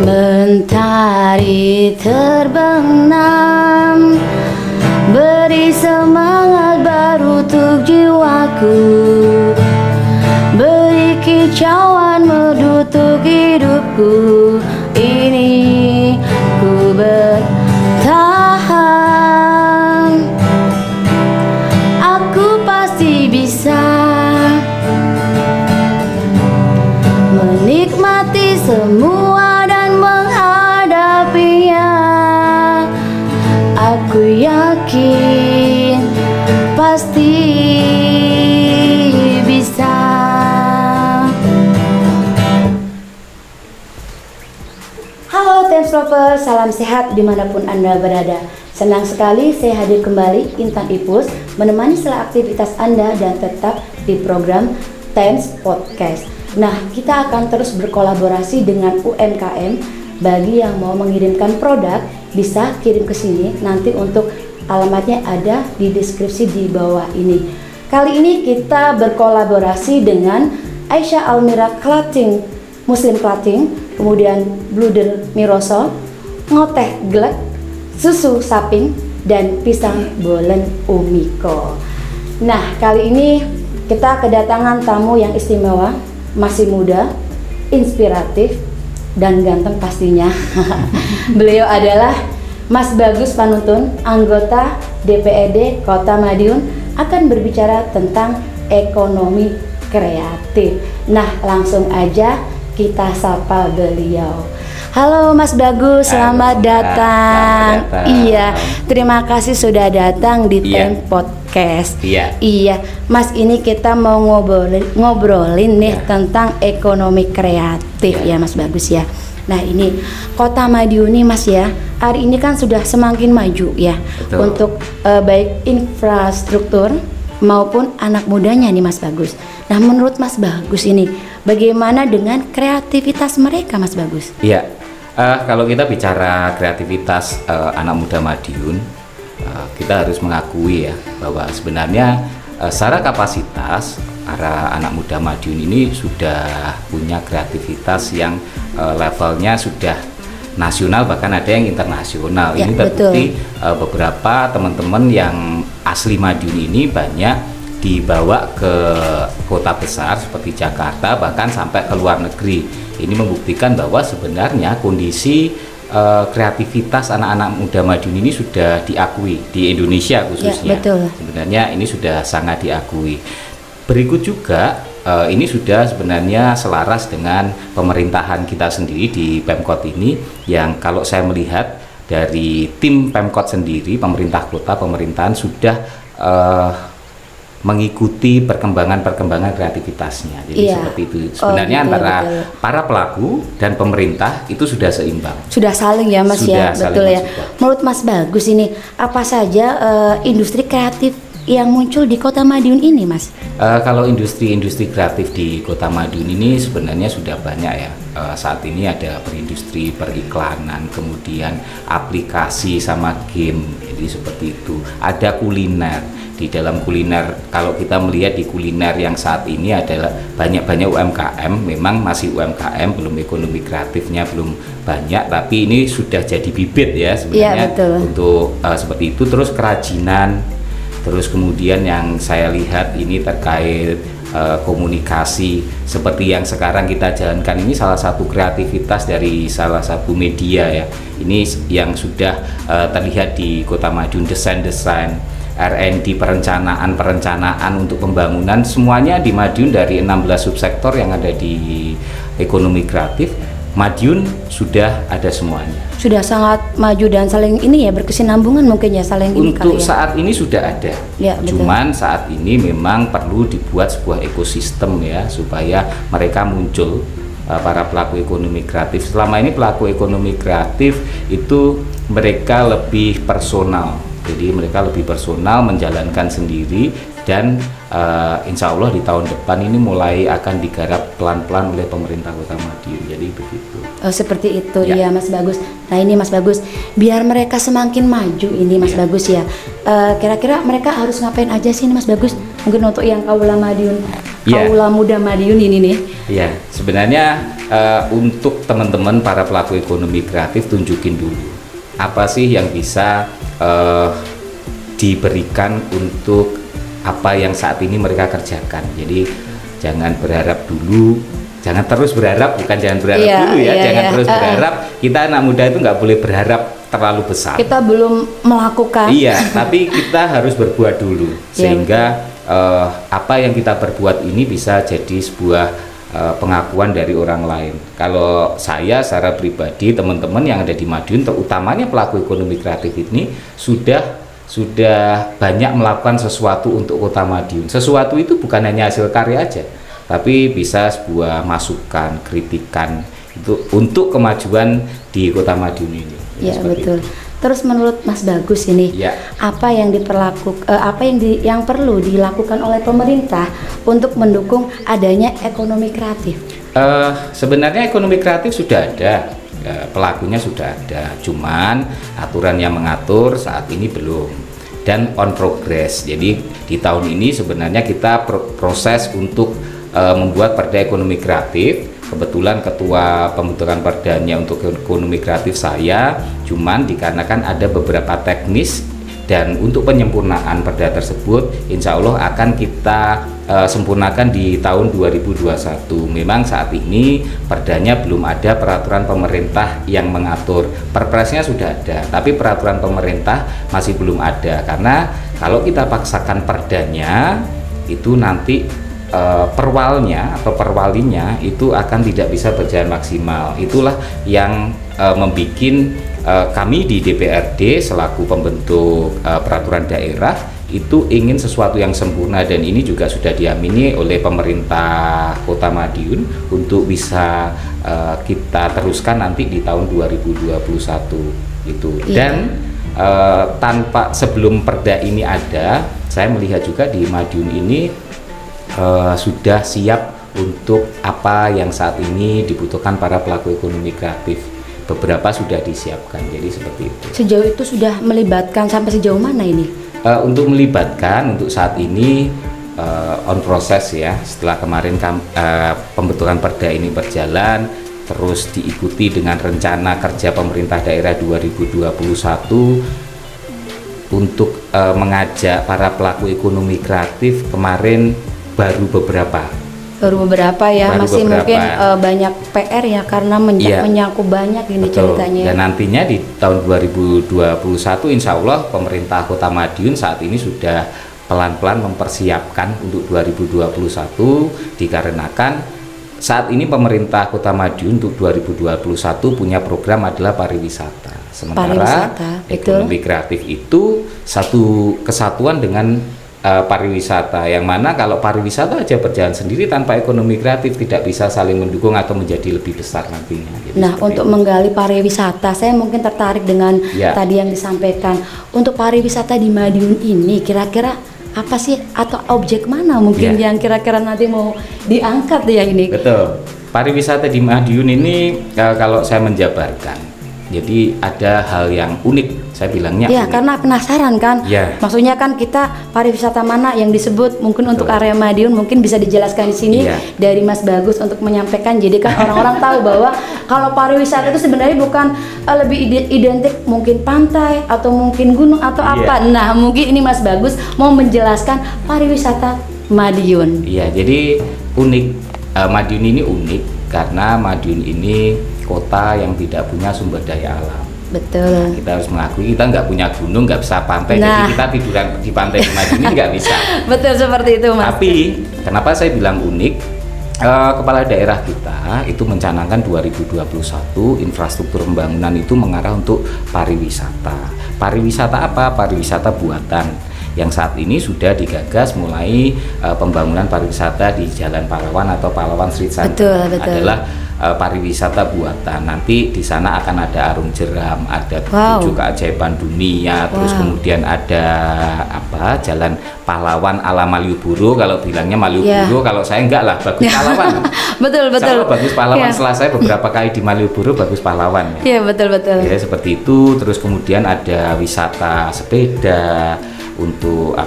Mentari terbenam, beri semangat baru untuk jiwaku, beri kicauan merdu untuk hidupku. Ini ku bertahan, aku pasti bisa menikmati semua dan menghadapinya. Aku yakin pasti bisa. Halo Thames Lover, salam sehat dimanapun Anda berada. Senang sekali saya hadir kembali, Intan Ipus, menemani sela aktivitas Anda dan tetap di program Thames Podcast. Nah, kita akan terus berkolaborasi dengan UMKM. Bagi yang mau mengirimkan produk, bisa kirim ke sini. Nanti untuk alamatnya ada di deskripsi di bawah ini. Kali ini kita berkolaborasi dengan Aisyah Almira Clothing, Muslim Clothing, kemudian Bluder Mirosol, Ngoteh Glek, Susu Saping, dan Pisang Bolen Umiko. Nah, kali ini kita kedatangan tamu yang istimewa, masih muda, inspiratif, dan ganteng pastinya. Beliau adalah Mas Bagus Panuntun, anggota DPRD Kota Madiun, akan berbicara tentang ekonomi kreatif. Nah, langsung aja kita sapa beliau. Halo Mas Bagus, selamat datang. Iya, terima kasih sudah datang di Thames Podcast. Iya, Mas, ini kita mau ngobrolin nih tentang ekonomi kreatif ya Mas Bagus ya. Nah, ini Kota Madiun nih Mas ya, hari ini kan sudah semakin maju ya. Betul. Untuk baik infrastruktur maupun anak mudanya nih Mas Bagus. Nah, menurut Mas Bagus ini bagaimana dengan kreativitas mereka Mas Bagus? Iya, kalau kita bicara kreativitas anak muda Madiun, kita harus mengakui ya bahwa sebenarnya secara kapasitas para anak muda Madiun ini sudah punya kreativitas yang levelnya sudah nasional, bahkan ada yang internasional. Ya, ini terbukti beberapa teman-teman yang asli Madiun ini banyak dibawa ke kota besar seperti Jakarta, bahkan sampai ke luar negeri. Ini membuktikan bahwa sebenarnya kondisi kreativitas anak-anak muda Madiun ini sudah diakui di Indonesia khususnya. Ya, betul. Sebenarnya ini sudah sangat diakui. Berikut juga ini sudah sebenarnya selaras dengan pemerintahan kita sendiri di Pemkot ini, yang kalau saya melihat dari tim Pemkot sendiri, pemerintah kota, pemerintahan sudah mengikuti perkembangan kreativitasnya. Jadi seperti itu. Sebenarnya gitu, antara para pelaku dan pemerintah itu sudah seimbang. Sudah saling ya Mas sudah ya, betul ya. Menurut Mas Bagus ini apa saja industri kreatif yang muncul di Kota Madiun ini Mas? Kalau industri kreatif di Kota Madiun ini sebenarnya sudah banyak ya. Saat ini ada perindustri periklanan, kemudian aplikasi sama game, jadi seperti itu. Ada kuliner. Di dalam kuliner, kalau kita melihat di kuliner yang saat ini adalah banyak UMKM, memang masih UMKM, belum ekonomi kreatifnya belum banyak, tapi ini sudah jadi bibit ya sebenarnya untuk seperti itu. Terus kerajinan, terus kemudian yang saya lihat ini terkait komunikasi seperti yang sekarang kita jalankan ini, salah satu kreativitas dari salah satu media ya. Ini yang sudah terlihat di Kota Madiun, desain R&D, perencanaan untuk pembangunan, semuanya di Madiun. Dari 16 subsektor yang ada di ekonomi kreatif, Madiun sudah ada semuanya. Sudah sangat maju dan saling ini ya, berkesinambungan mungkin ya, saling ini untuk kali ya. Saat ini sudah ada. Ya, cuman saat ini memang perlu dibuat sebuah ekosistem ya, supaya mereka muncul, para pelaku ekonomi kreatif. Selama ini pelaku ekonomi kreatif itu mereka lebih personal. Jadi mereka lebih personal, menjalankan sendiri, dan insya Allah di tahun depan ini mulai akan digarap pelan-pelan oleh pemerintah Kota Madiun. Jadi begitu. Oh, seperti itu ya Mas Bagus. Nah ini Mas Bagus, biar mereka semakin maju ini Mas Bagus ya. Kira-kira mereka harus ngapain aja sih Mas Bagus? Mungkin untuk yang kaula Madiun Iya. Kaula Muda Madiun ini nih. Iya, sebenarnya untuk teman-teman para pelaku ekonomi kreatif, tunjukin dulu apa sih yang bisa diberikan untuk apa yang saat ini mereka kerjakan. Jadi jangan berharap dulu, jangan terus berharap, bukan jangan berharap dulu ya, jangan terus berharap. Kita anak muda itu nggak boleh berharap terlalu besar. Kita belum melakukan. Iya, tapi kita harus berbuat dulu sehingga apa yang kita perbuat ini bisa jadi sebuah pengakuan dari orang lain. Kalau saya secara pribadi, teman-teman yang ada di Madiun, terutamanya pelaku ekonomi kreatif ini sudah banyak melakukan sesuatu untuk Kota Madiun. Sesuatu itu bukan hanya hasil karya aja, tapi bisa sebuah masukan, kritikan itu untuk kemajuan di Kota Madiun ini. Ya betul. Terus menurut Mas Bagus ini, apa yang yang perlu dilakukan oleh pemerintah untuk mendukung adanya ekonomi kreatif? Sebenarnya ekonomi kreatif sudah ada, pelakunya sudah ada, cuman aturan yang mengatur saat ini belum dan on progress. Jadi di tahun ini sebenarnya kita proses untuk membuat perda ekonomi kreatif. Kebetulan ketua pembentukan perdanya untuk ekonomi kreatif saya, cuman dikarenakan ada beberapa teknis dan untuk penyempurnaan perda tersebut insya Allah akan kita sempurnakan di tahun 2021. Memang saat ini perdanya belum ada peraturan pemerintah yang mengatur. Perpresnya sudah ada, tapi peraturan pemerintah masih belum ada, karena kalau kita paksakan perdanya itu nanti perwalnya atau perwalinya itu akan tidak bisa berjalan maksimal. Itulah yang membuat kami di DPRD selaku pembentuk peraturan daerah itu ingin sesuatu yang sempurna, dan ini juga sudah diamini oleh pemerintah Kota Madiun untuk bisa kita teruskan nanti di tahun 2021 itu. Dan tanpa sebelum perda ini ada, saya melihat juga di Madiun ini sudah siap untuk apa yang saat ini dibutuhkan para pelaku ekonomi kreatif. Beberapa sudah disiapkan, jadi seperti itu. Sejauh itu sudah melibatkan sampai sejauh mana ini? Untuk melibatkan, untuk saat ini on proses ya. Setelah kemarin pembentukan perda ini berjalan, terus diikuti dengan rencana kerja pemerintah daerah 2021 untuk mengajak para pelaku ekonomi kreatif. Kemarin baru beberapa ya, masih mungkin banyak PR ya, karena menyangkut banyak ini. Betul. Ceritanya. Dan nantinya di tahun 2021 insya Allah pemerintah Kota Madiun saat ini sudah pelan-pelan mempersiapkan untuk 2021, dikarenakan saat ini pemerintah Kota Madiun untuk 2021 punya program adalah pariwisata. Sementara ekonomi kreatif itu satu kesatuan dengan pariwisata, yang mana kalau pariwisata aja berjalan sendiri tanpa ekonomi kreatif tidak bisa saling mendukung atau menjadi lebih besar nantinya. Jadi nah, untuk menggali pariwisata, saya mungkin tertarik dengan tadi yang disampaikan. Untuk pariwisata di Madiun ini kira-kira apa sih, atau objek mana mungkin yang kira-kira nanti mau diangkat ya ini? Betul. Pariwisata di Madiun ini kalau saya menjabarkan, jadi ada hal yang unik. Saya bilangnya ya, karena penasaran kan. Maksudnya kan kita pariwisata mana yang disebut mungkin untuk area Madiun, mungkin bisa dijelaskan di sini dari Mas Bagus untuk menyampaikan. Jadi kan orang-orang tahu bahwa kalau pariwisata itu sebenarnya bukan lebih identik mungkin pantai atau mungkin gunung atau apa. Nah, mungkin ini Mas Bagus mau menjelaskan pariwisata Madiun. Iya, jadi unik. Madiun ini unik karena Madiun ini kota yang tidak punya sumber daya alam. Betul. Nah, kita harus mengakui kita nggak punya gunung, nggak bisa pantai, jadi kita tiduran di pantai di Madiun ini nggak bisa. Betul, seperti itu Mas. Tapi kenapa saya bilang unik? Kepala daerah kita itu mencanangkan 2021 infrastruktur pembangunan itu mengarah untuk pariwisata. Pariwisata apa? Pariwisata buatan. Yang saat ini sudah digagas mulai pembangunan pariwisata di Jalan Pahlawan atau Pahlawan Street Center. Betul. Adalah pariwisata buatan. Nanti di sana akan ada arung jeram, ada tujuh keajaiban dunia, terus kemudian ada Jalan Pahlawan ala Malioboro. Kalau bilangnya Malioboro, kalau saya enggak lah, Bagus Pahlawan. Betul. Bagus Pahlawan. Setelah saya beberapa kali di Malioboro, Bagus Pahlawan. Iya, betul. Ya, seperti itu. Terus kemudian ada wisata sepeda untuk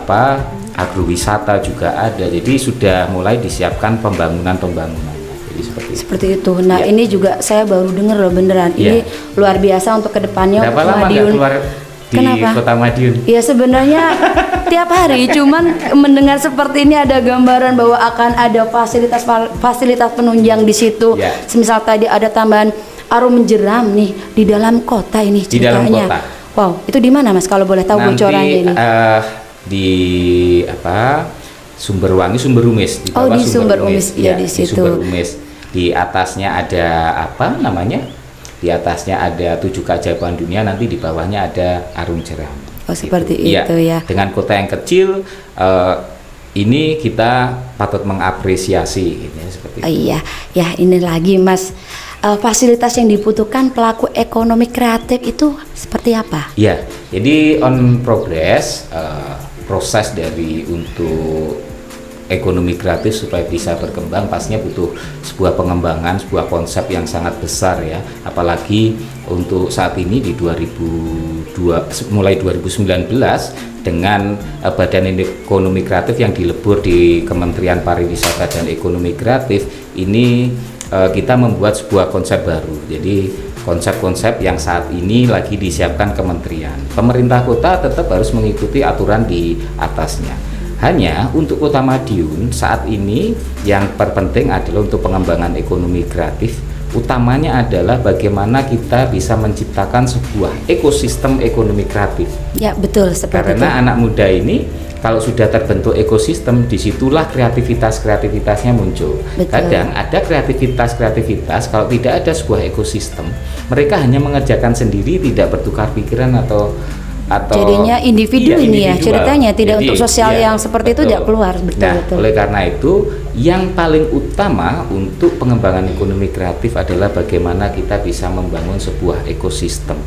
agrowisata juga ada. Jadi sudah mulai disiapkan pembangunan. Jadi seperti itu. Nah, ya. ini juga saya baru dengar loh beneran. Ya. Ini luar biasa untuk kedepannya. Berapa untuk lama nggak Madiun. keluar di Kenapa? Kota Madiun? Ya sebenarnya tiap hari, cuman mendengar seperti ini ada gambaran bahwa akan ada fasilitas penunjang di situ. Ya. Semisal tadi ada tambahan arum jeram nih di dalam kota ini Di dalam ceritanya. kota. Wow, itu di mana Mas kalau boleh tahu bocorannya ini? Di Sumberwangi, Sumberumis. Di Oh, bawah di Sumberumis, ya, di di situ. Sumberumis. Di atasnya ada apa namanya? Di atasnya ada 7 keajaiban dunia, nanti di bawahnya ada arum jeram. Oh, seperti Iya. itu ya. Dengan kota yang kecil, ini kita patut mengapresiasi, ini seperti itu. Iya, ya ini lagi Mas. Fasilitas yang dibutuhkan pelaku ekonomi kreatif itu seperti apa? Ya, jadi on progress, proses dari untuk ekonomi kreatif supaya bisa berkembang pastinya butuh sebuah pengembangan, sebuah konsep yang sangat besar ya. Apalagi untuk saat ini di mulai 2019 dengan Badan Ekonomi Kreatif yang dilebur di Kementerian Pariwisata dan Ekonomi Kreatif ini, kita membuat sebuah konsep baru. Jadi konsep-konsep yang saat ini lagi disiapkan kementerian. Pemerintah kota tetap harus mengikuti aturan di atasnya. Hanya untuk Kota Madiun saat ini yang terpenting adalah untuk pengembangan ekonomi kreatif, utamanya adalah bagaimana kita bisa menciptakan sebuah ekosistem ekonomi kreatif. Ya betul, seperti Karena itu. anak muda ini kalau sudah terbentuk ekosistem, disitulah kreativitasnya muncul. Betul. Kadang ada kreativitas kalau tidak ada sebuah ekosistem, mereka hanya mengerjakan sendiri, tidak bertukar pikiran atau Jadinya individu iya, ini ya individual. ceritanya, tidak Jadi, untuk sosial iya, yang seperti itu betul. tidak keluar. Betul, Nah, betul. oleh karena itu yang paling utama untuk pengembangan ekonomi kreatif adalah bagaimana kita bisa membangun sebuah ekosistem.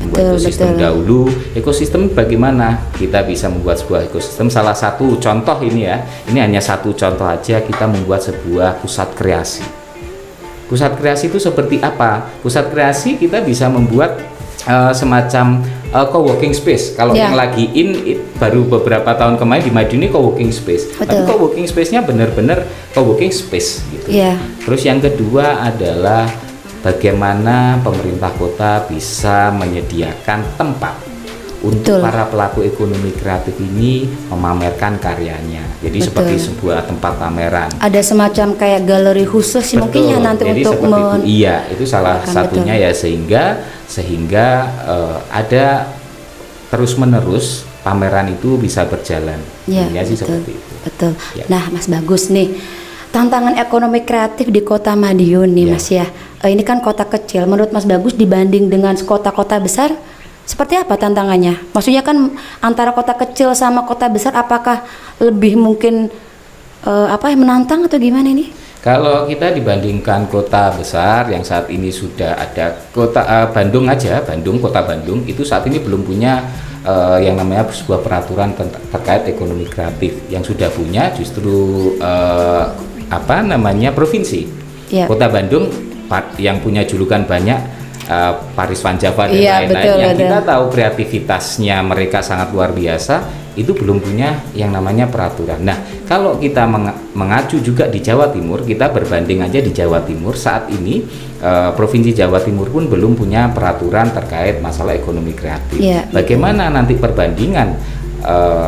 Membuat ekosistem betul. dahulu, ekosistem bagaimana kita bisa membuat sebuah ekosistem. Salah satu contoh ini ya, ini hanya satu contoh aja, kita membuat sebuah pusat kreasi. Pusat kreasi itu seperti apa? Pusat kreasi kita bisa membuat semacam co-working space. Kalau Ya. yang lagi baru beberapa tahun kemarin di Madiun ini co-working space. Betul. Tapi co-working space-nya benar-benar co-working space gitu. Iya. Terus yang kedua adalah bagaimana pemerintah kota bisa menyediakan tempat untuk Betul. para pelaku ekonomi kreatif ini memamerkan karyanya. Jadi Betul. seperti sebuah tempat pameran. Ada semacam kayak galeri khusus sih mungkin ya nanti Jadi untuk seperti itu. Iya, itu salah Betul. satunya ya, sehingga ada terus-menerus pameran itu bisa berjalan. Ya, Intinya sih betul, seperti itu. betul. Ya. Nah, Mas Bagus nih, tantangan ekonomi kreatif di Kota Madiun nih, Ya. Mas ya. Ini kan kota kecil. Menurut Mas Bagus dibanding dengan kota-kota besar, seperti apa tantangannya? Maksudnya kan antara kota kecil sama kota besar, apakah lebih mungkin menantang atau gimana ini? Kalau kita dibandingkan kota besar yang saat ini sudah ada Bandung aja, kota Bandung itu saat ini belum punya yang namanya sebuah peraturan terkait ekonomi kreatif. Yang sudah punya justru provinsi. Ya. Kota Bandung yang punya julukan banyak Paris Van Java dan Iya, lain-lain, betul, yang betul. kita tahu kreativitasnya mereka sangat luar biasa, itu belum punya yang namanya peraturan. Nah, kalau kita mengacu juga di Jawa Timur, kita berbanding aja di Jawa Timur saat ini, Provinsi Jawa Timur pun belum punya peraturan terkait masalah ekonomi kreatif. Iya, Bagaimana nanti perbandingan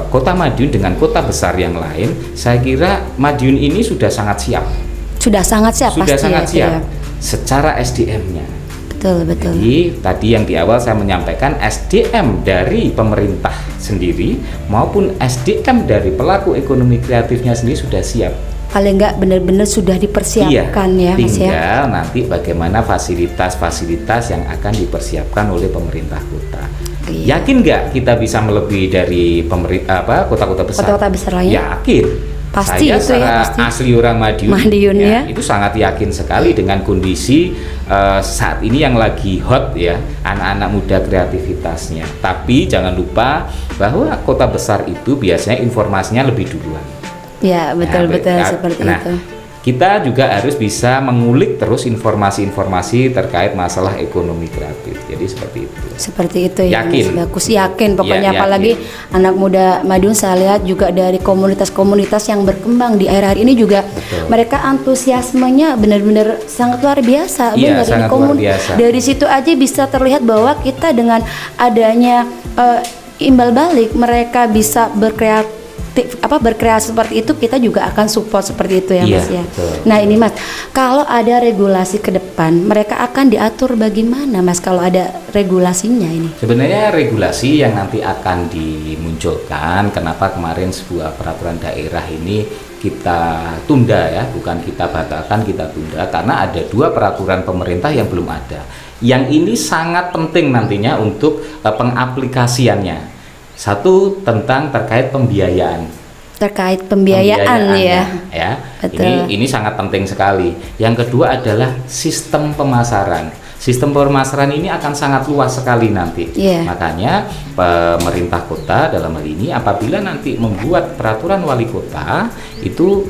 Kota Madiun dengan kota besar yang lain? Saya kira Madiun ini sudah sangat siap. Sudah sangat siap Sudah pasti sangat ya, siap ya. secara SDM-nya. Betul, betul. Jadi tadi yang di awal saya menyampaikan SDM dari pemerintah sendiri maupun SDM dari pelaku ekonomi kreatifnya sendiri sudah siap. Paling enggak benar-benar sudah dipersiapkan ya, Mas ya. Tinggal nanti bagaimana fasilitas-fasilitas yang akan dipersiapkan oleh pemerintah kota. Iya. Yakin nggak kita bisa melebihi dari kota-kota besar? Kota-kota besar lain? Yakin. Pasti Saya itu ya, secara pasti. asli orang Madiun ya. itu sangat yakin sekali dengan kondisi saat ini yang lagi hot ya, anak-anak muda kreativitasnya. Tapi jangan lupa bahwa kota besar itu biasanya informasinya lebih duluan. Ya, betul-betul seperti Nah, itu. kita juga harus bisa mengulik terus informasi-informasi terkait masalah ekonomi kreatif. Jadi seperti itu. Seperti itu ya, Yakin. Mas Bagus. Yakin pokoknya, Ya, apalagi anak muda Madiun saya lihat juga dari komunitas-komunitas yang berkembang di akhir-akhir ini juga. Betul. Mereka antusiasmenya benar-benar sangat luar biasa. Iya, Benar, sangat luar biasa. Dari situ aja bisa terlihat bahwa kita dengan adanya imbal balik mereka bisa berkreasi seperti itu, kita juga akan support seperti itu ya, Iya, Mas ya. betul. Nah ini Mas, kalau ada regulasi ke depan, mereka akan diatur bagaimana Mas kalau ada regulasinya ini? Sebenarnya regulasi yang nanti akan dimunculkan, kenapa kemarin sebuah peraturan daerah ini kita tunda ya, bukan kita batalkan, kita tunda, karena ada 2 peraturan pemerintah yang belum ada. Yang ini sangat penting nantinya untuk pengaplikasiannya. Satu tentang terkait pembiayaan. Terkait pembiayaan ya. Betul. Ini sangat penting sekali. Yang kedua adalah sistem pemasaran. Sistem pemasaran ini akan sangat luas sekali nanti. Yeah. Makanya pemerintah kota dalam hal ini apabila nanti membuat peraturan wali kota itu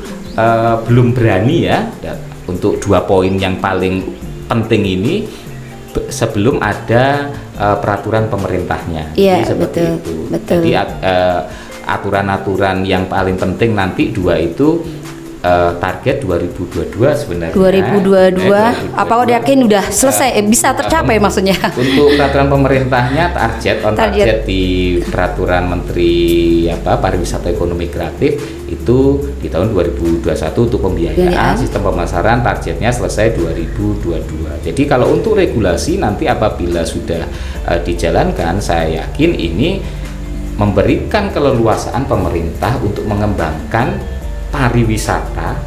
belum berani ya untuk 2 poin yang paling penting ini sebelum ada peraturan pemerintahnya. Iya, seperti betul, itu. betul. Jadi aturan-aturan yang paling penting nanti 2 itu target 2022 sebenarnya. 2022 apa udah yakin udah selesai bisa tercapai maksudnya? Untuk peraturan pemerintahnya target di peraturan Menteri Pariwisata Ekonomi Kreatif itu di tahun 2021 untuk pembiayaan, sistem pemasaran targetnya selesai 2022. Jadi kalau untuk regulasi nanti apabila sudah dijalankan, saya yakin ini memberikan keleluasaan pemerintah untuk mengembangkan pariwisata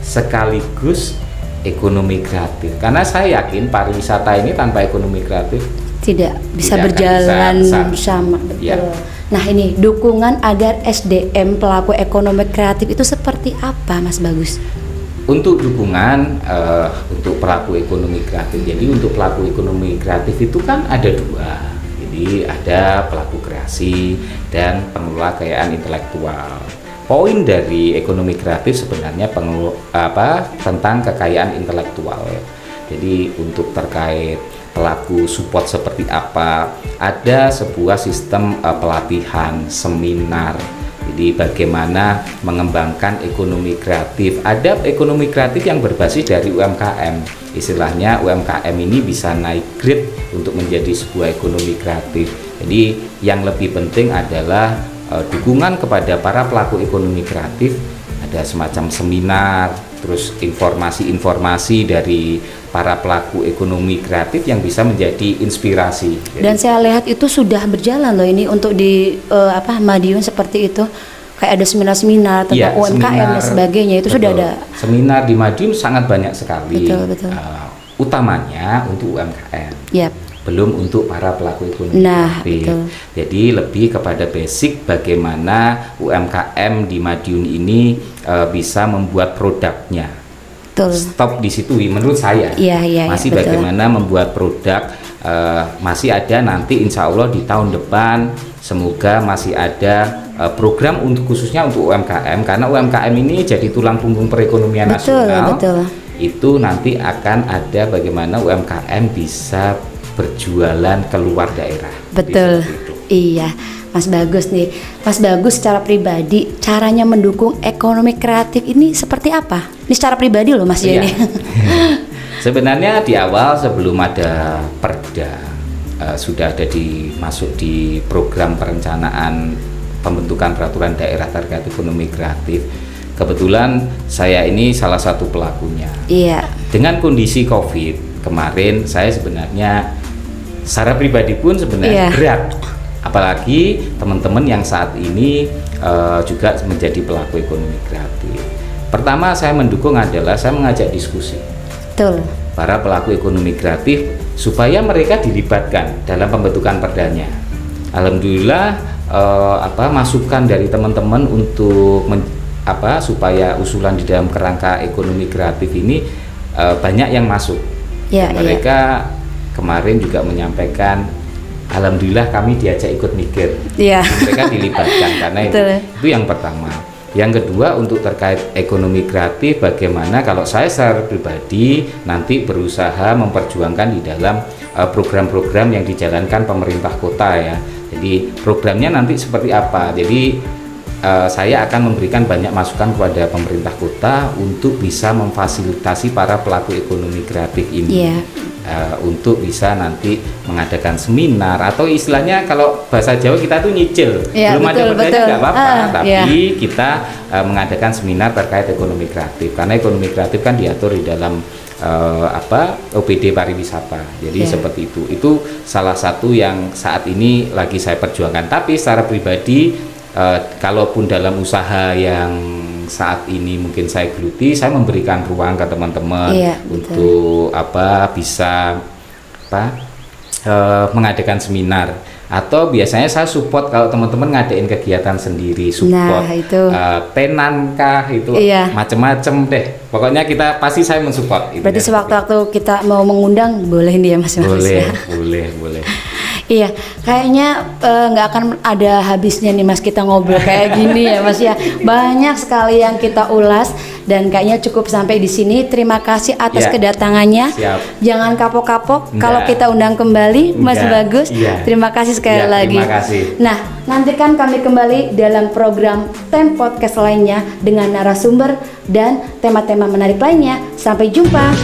sekaligus ekonomi kreatif, karena saya yakin pariwisata ini tanpa ekonomi kreatif tidak bisa tidak berjalan bisa bersama. Betul. Ya. Nah ini dukungan agar SDM pelaku ekonomi kreatif itu seperti apa Mas Bagus? Untuk dukungan untuk pelaku ekonomi kreatif, jadi untuk pelaku ekonomi kreatif itu kan ada 2. Jadi ada pelaku kreasi dan pengelola kekayaan intelektual. Poin dari ekonomi kreatif sebenarnya tentang kekayaan intelektual. Jadi untuk terkait pelaku support seperti apa, ada sebuah sistem pelatihan, seminar. Jadi bagaimana mengembangkan ekonomi kreatif. Ada ekonomi kreatif yang berbasis dari UMKM. Istilahnya UMKM ini bisa naik grade untuk menjadi sebuah ekonomi kreatif. Jadi yang lebih penting adalah dukungan kepada para pelaku ekonomi kreatif. Ada semacam seminar, terus informasi-informasi dari para pelaku ekonomi kreatif yang bisa menjadi inspirasi. Dan saya lihat itu sudah berjalan loh ini untuk di Madiun seperti itu. Kayak ada seminar-seminar tentang UMKM dan sebagainya, itu sudah ada. Seminar di Madiun sangat banyak sekali. Betul. Utamanya untuk UMKM. Yep. Belum untuk para pelaku ekonomi kreatif. Betul. Jadi lebih kepada basic bagaimana UMKM di Madiun ini bisa membuat produknya. Betul. Stop di situ menurut saya. Masih betul. bagaimana membuat produk, masih ada nanti insya Allah di tahun depan semoga masih ada program untuk khususnya untuk UMKM, karena UMKM ini jadi tulang punggung perekonomian nasional. Betul. Itu nanti akan ada bagaimana UMKM bisa berjualan keluar daerah. Betul. Iya, Mas Bagus nih. Mas Bagus secara pribadi caranya mendukung ekonomi kreatif ini seperti apa? Ini secara pribadi loh Mas Joni. Sebenarnya di awal sebelum ada Perda sudah ada masuk di program perencanaan pembentukan peraturan daerah terkait ekonomi kreatif. Kebetulan saya ini salah satu pelakunya. Iya. Dengan kondisi Covid kemarin, saya sebenarnya secara pribadi pun sebenarnya berat, apalagi teman-teman yang saat ini juga menjadi pelaku ekonomi kreatif. Pertama saya mendukung adalah saya mengajak diskusi. Betul. Para pelaku ekonomi kreatif supaya mereka dilibatkan dalam pembentukan perdanya. Alhamdulillah masukan dari teman-teman untuk supaya usulan di dalam kerangka ekonomi kreatif ini banyak yang masuk. Mereka kemarin juga menyampaikan, alhamdulillah kami diajak ikut mikir. Mereka dilibatkan karena itu yang pertama. Yang kedua, untuk terkait ekonomi kreatif, bagaimana kalau saya secara pribadi nanti berusaha memperjuangkan di dalam program-program yang dijalankan pemerintah kota ya. Jadi programnya nanti seperti apa. Jadi saya akan memberikan banyak masukan kepada pemerintah kota untuk bisa memfasilitasi para pelaku ekonomi kreatif ini. Untuk bisa nanti mengadakan seminar atau istilahnya kalau bahasa Jawa kita tuh nyicil, belum ada kerjanya nggak apa-apa, tapi kita mengadakan seminar terkait ekonomi kreatif, karena ekonomi kreatif kan diatur di dalam OPD pariwisata. Jadi seperti itu salah satu yang saat ini lagi saya perjuangkan. Tapi secara pribadi, kalaupun dalam usaha yang saat ini mungkin saya geluti, saya memberikan ruang ke teman-teman untuk bisa mengadakan seminar, atau biasanya saya support kalau teman-teman ngadain kegiatan sendiri, support tenan kah itu macem-macem deh, pokoknya kita pasti saya mensupport. Berarti sewaktu-waktu kita mau mengundang boleh nih ya Mas? Boleh. Iya, kayaknya nggak akan ada habisnya nih Mas kita ngobrol kayak gini ya Mas ya. Banyak sekali yang kita ulas dan kayaknya cukup sampai di sini. Terima kasih atas kedatangannya. Siap. Jangan kapok-kapok kalau kita undang kembali Mas Bagus. Terima kasih sekali lagi. Terima kasih. Nah, nantikan kami kembali dalam program Tem Podcast lainnya dengan narasumber dan tema-tema menarik lainnya. Sampai jumpa.